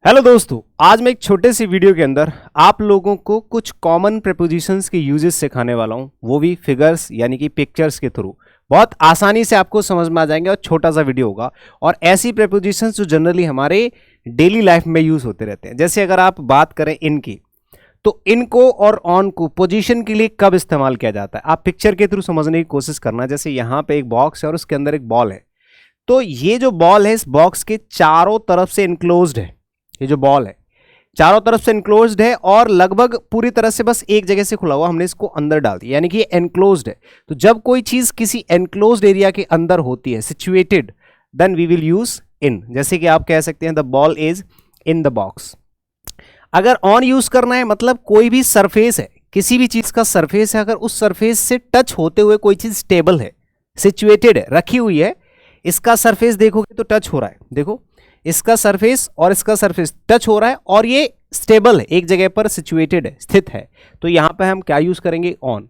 Hello दोस्तों, आज मैं एक छोटे सी वीडियो के अंदर आप लोगों को कुछ कॉमन प्रीपोजिशंस के यूजेस सिखाने वाला हूं, वो भी फिगर्स यानी कि पिक्चर्स के थ्रू। बहुत आसानी से आपको समझ में आ जाएंगे और छोटा सा वीडियो होगा। और ऐसी प्रीपोजिशंस जो जनरली हमारे डेली लाइफ में यूज होते रहते हैं। जैसे अगर आप बात करें इन की, तो इनको और ऑन को पोजीशन के लिए कब इस्तेमाल किया जाता है, आप पिक्चर के थ्रू समझने की कोशिश करना। जैसे यहाँ पे एक बॉक्स है और उसके अंदर एक बॉल है, तो ये जो बॉल है इस बॉक्स के चारों तरफ से इनक्लोज्ड है। ये जो बॉल है चारों तरफ से इनक्लोज्ड है और लगभग पूरी तरह से बस एक जगह से खुला हुआ, हमने इसको अंदर डाल दिया, यानी कि ये एनक्लोज्ड है। तो जब कोई चीज किसी एनक्लोज्ड एरिया के अंदर होती है, situated, then we will use in. जैसे कि आप कह सकते हैं the ball is in the box. अगर ऑन यूज करना है, मतलब कोई भी सरफेस है, किसी भी चीज का सरफेस है, अगर उस सरफेस से टच होते हुए कोई चीज स्टेबल है, सिचुएटेड है, रखी हुई है, इसका सरफेस देखोगे तो टच हो रहा है, देखो इसका सरफेस और इसका सरफेस टच हो रहा है और ये स्टेबल है, एक जगह पर सिचुएटेड है, स्थित है। तो यहां पे हम क्या यूज करेंगे, ऑन।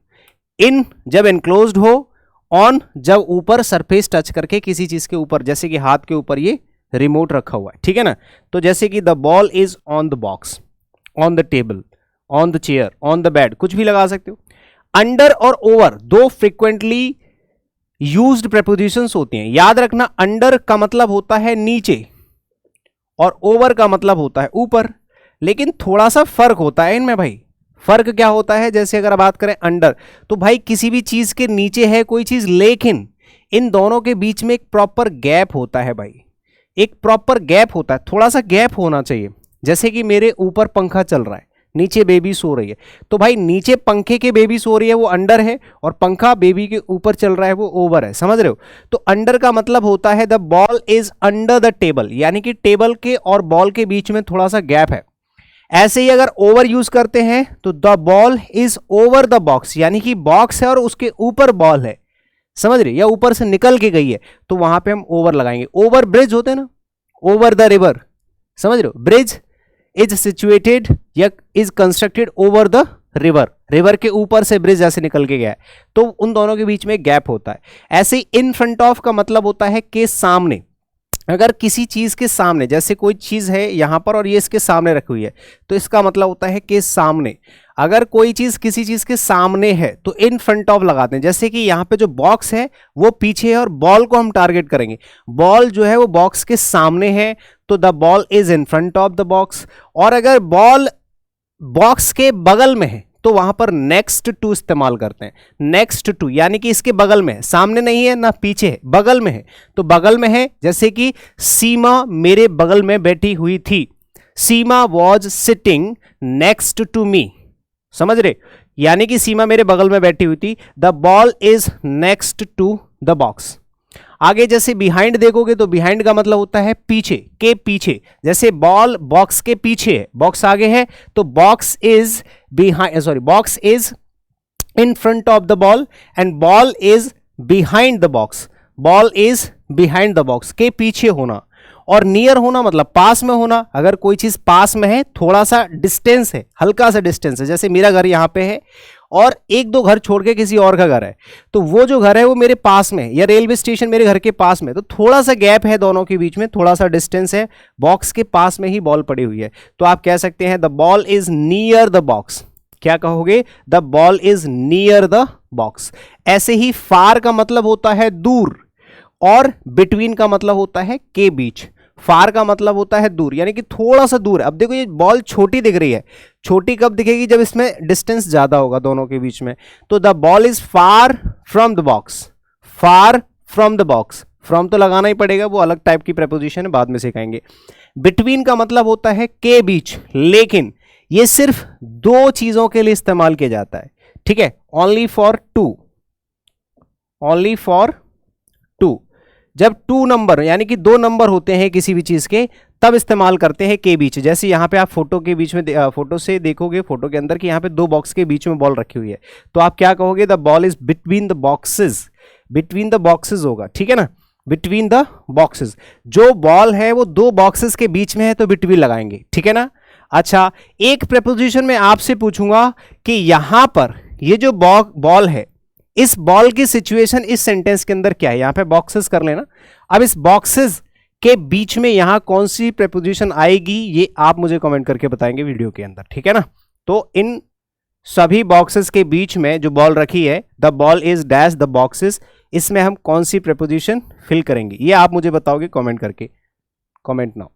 इन जब एनक्लोज्ड हो, ऑन जब ऊपर सरफेस टच करके किसी चीज के ऊपर, जैसे कि हाथ के ऊपर ये रिमोट रखा हुआ है, ठीक है ना। तो जैसे कि the ball is on the box, on the table, on the chair, on the bed, कुछ भी लगा सकते हो। अंडर और ओवर दो फ्रिक्वेंटली यूज्ड प्रीपोजिशंस होती हैं। याद रखना, अंडर का मतलब होता है नीचे और ओवर का मतलब होता है ऊपर, लेकिन थोड़ा सा फर्क होता है इनमें भाई। फर्क क्या होता है, जैसे अगर बात करें अंडर, तो भाई किसी भी चीज के नीचे है कोई चीज, लेकिन इन दोनों के बीच में एक प्रॉपर गैप होता है भाई, एक प्रॉपर गैप होता है, थोड़ा सा गैप होना चाहिए। जैसे कि मेरे ऊपर पंखा चल रहा है, नीचे बेबी सो रही है, तो भाई नीचे पंखे के बेबी सो रही है वो अंडर है, और पंखा बेबी के ऊपर चल रहा है वो ओवर है, समझ रहे हो। तो अंडर का मतलब होता है the ball is under the table, यानी कि टेबल के और बॉल के बीच में थोड़ा सा गैप है। ऐसे ही अगर ओवर यूज करते हैं तो the ball is over the box, यानी कि बॉक्स है और उसके ऊपर बॉल है, समझ रहे, या ऊपर से निकल के गई है, तो वहां पे हम ओवर लगाएंगे। ओवर ब्रिज होते हैं ना, ओवर द रिवर, समझ रहे हो। ब्रिज इज सिचुएटेड या is constructed over the river, river के ऊपर से ब्रिज ऐसे निकल के गया है, तो उन दोनों के बीच में गैप होता है। ऐसे ही इन फ्रंट ऑफ का मतलब होता है के सामने। अगर किसी चीज के सामने, जैसे कोई चीज है यहां पर और ये इसके सामने रखी हुई है, तो इसका मतलब होता है के सामने। अगर कोई चीज किसी चीज के सामने है तो इन फ्रंट ऑफ लगाते हैं। जैसे कि यहाँ पे जो बॉक्स है वो पीछे है और बॉल को हम टारगेट करेंगे, बॉल जो है वो बॉक्स के सामने है, तो the ball is in front of the box. और अगर बॉल बॉक्स के बगल में है तो वहां पर नेक्स्ट टू इस्तेमाल करते हैं। नेक्स्ट टू यानी कि इसके बगल में है, सामने नहीं है ना पीछे है, बगल में है, तो बगल में है। जैसे कि सीमा मेरे बगल में बैठी हुई थी, Seema was sitting next to me, समझ रहे, यानी कि सीमा मेरे बगल में बैठी हुई थी। The ball is next to the box. आगे जैसे बिहाइंड देखोगे तो बिहाइंड का मतलब होता है पीछे, के पीछे। जैसे बॉल बॉक्स के पीछे है, बॉक्स आगे है, तो box is behind, sorry, box is in front of the ball and ball is behind the box. Ball is behind the box, के पीछे होना। और नियर होना मतलब पास में होना। अगर कोई चीज पास में है, थोड़ा सा डिस्टेंस है, हल्का सा डिस्टेंस है, जैसे मेरा घर यहाँ पे है और एक दो घर छोड़ के किसी और का घर है, तो वो जो घर है वो मेरे पास में है, या रेलवे स्टेशन मेरे घर के पास में, तो थोड़ा सा गैप है दोनों के बीच में, थोड़ा सा डिस्टेंस है, बॉक्स के पास में ही बॉल पड़ी हुई है, तो आप कह सकते हैं the ball is near the box. क्या कहोगे, the ball is near the box. ऐसे ही फार का मतलब होता है दूर और बिटवीन का मतलब होता है के बीच। फार का मतलब होता है दूर, यानी कि थोड़ा सा दूर है। अब देखो ये बॉल छोटी दिख रही है, छोटी कब दिखेगी, जब इसमें डिस्टेंस ज्यादा होगा दोनों के बीच में। तो the ball is far from the box, far from the box. From तो लगाना ही पड़ेगा, वो अलग टाइप की प्रीपोजिशन है, बाद में सिखाएंगे। बिटवीन का मतलब होता है के बीच, लेकिन ये सिर्फ दो चीजों के लिए इस्तेमाल किया जाता है, ठीक है, only for two, only for two. जब टू नंबर यानी कि दो नंबर होते हैं किसी भी चीज के, तब इस्तेमाल करते हैं के बीच। जैसे यहाँ पे आप फोटो के बीच में, फोटो से देखोगे, फोटो के अंदर कि यहाँ पे दो बॉक्स के बीच में बॉल रखी हुई है, तो आप क्या कहोगे, the ball is between the boxes. Between the boxes होगा, ठीक है ना, बिटवीन द बॉक्सेस। जो बॉल है वो दो बॉक्सेस के बीच में है तो बिटवीन लगाएंगे, ठीक है ना। अच्छा, एक प्रीपोजिशन में आपसे पूछूंगा कि यहां पर ये जो बॉल है, इस बॉल की सिचुएशन इस सेंटेंस के अंदर क्या है। यहां पे बॉक्सेस कर लेना। अब इस बॉक्सेस के बीच में यहां कौन सी प्रेपोजिशन आएगी ये आप मुझे कमेंट करके बताएंगे वीडियो के अंदर, ठीक है ना। तो इन सभी बॉक्सेस के बीच में जो बॉल रखी है, the ball is dash the boxes, इसमें हम कौन सी प्रेपोजिशन फिल करेंगे ये आप मुझे बताओगे कमेंट करके। Comment now.